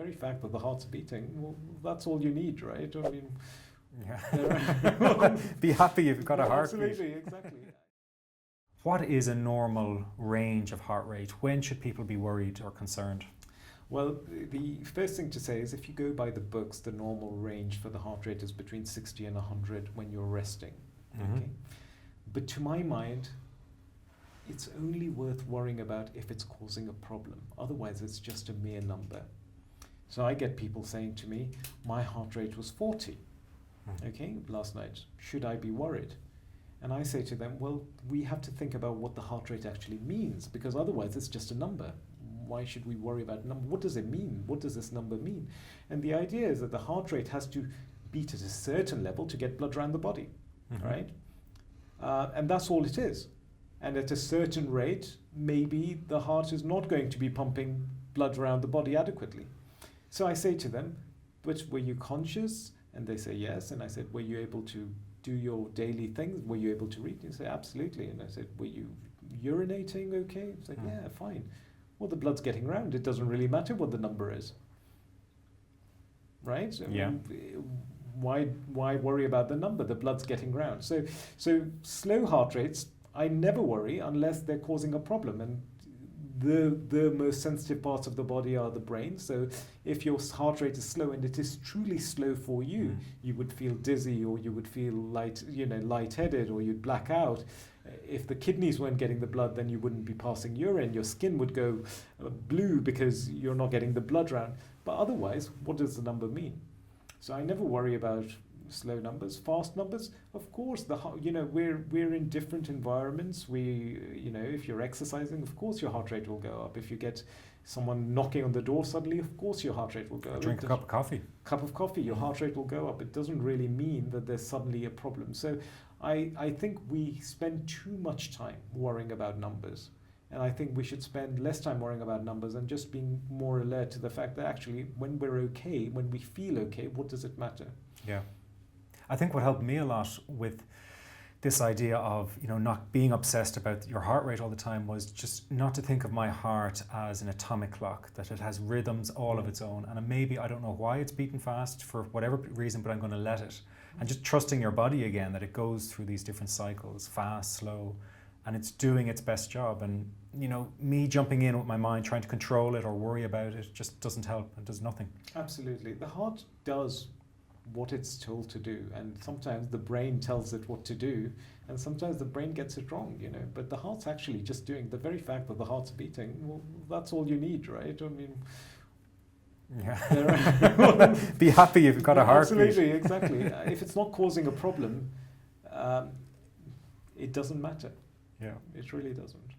very fact that the heart's beating, well, that's all you need, right? I mean, yeah. Be happy you've got a heartbeat. Absolutely, exactly. What is a normal range of heart rate? When should people be worried or concerned? Well, the first thing to say is if you go by the books, the normal range for the heart rate is between 60 and 100 when you're resting. Mm-hmm. Okay? But to my mind, it's only worth worrying about if it's causing a problem. Otherwise, it's just a mere number. So I get people saying to me, my heart rate was 40, okay, last night. Should I be worried? And I say to them, well, we have to think about what the heart rate actually means, because otherwise it's just a number. Why should we worry about number? What does it mean? What does this number mean? And the idea is that the heart rate has to beat at a certain level to get blood around the body, right? And that's all it is. And at a certain rate, maybe the heart is not going to be pumping blood around the body adequately. So I say to them, but were you conscious? And they say yes. And I said, were you able to do your daily things? Were you able to read? And they say, absolutely. And I said, were you urinating okay? It's like, yeah, fine. Well, the blood's getting around. It doesn't really matter what the number is. Right? I mean, why worry about the number? The blood's getting around. So slow heart rates, I never worry unless they're causing a problem. And the most sensitive parts of the body are the brain. So if your heart rate is slow and it is truly slow for you, you would feel dizzy, or you would feel lightheaded, or you'd black out. If the kidneys weren't getting the blood, then you wouldn't be passing urine. Your skin would go blue because you're not getting the blood around. But otherwise, what does the number mean? So I never worry about slow numbers. Fast numbers, of course, we're in different environments. If you're exercising, of course your heart rate will go up. If you get someone knocking on the door suddenly, of course your heart rate will go up. Drink a cup of coffee. Cup of coffee, your heart rate will go up. It doesn't really mean that there's suddenly a problem. So I think we spend too much time worrying about numbers. And I think we should spend less time worrying about numbers and just being more alert to the fact that actually when we're okay, when we feel okay, what does it matter? Yeah. I think what helped me a lot with this idea of not being obsessed about your heart rate all the time was just not to think of my heart as an atomic clock, that it has rhythms all of its own. And maybe I don't know why it's beating fast for whatever reason, but I'm going to let it. And just trusting your body again, that it goes through these different cycles, fast, slow, and it's doing its best job. And me jumping in with my mind, trying to control it or worry about it, just doesn't help. It does nothing. Absolutely. The heart does what it's told to do, and sometimes the brain tells it what to do, and sometimes the brain gets it wrong, but the heart's actually just doing the very fact that the heart's beating. Well, that's all you need, right? I mean, be happy you've got a heartbeat. Absolutely, exactly. If it's not causing a problem, it doesn't matter. Yeah, it really doesn't.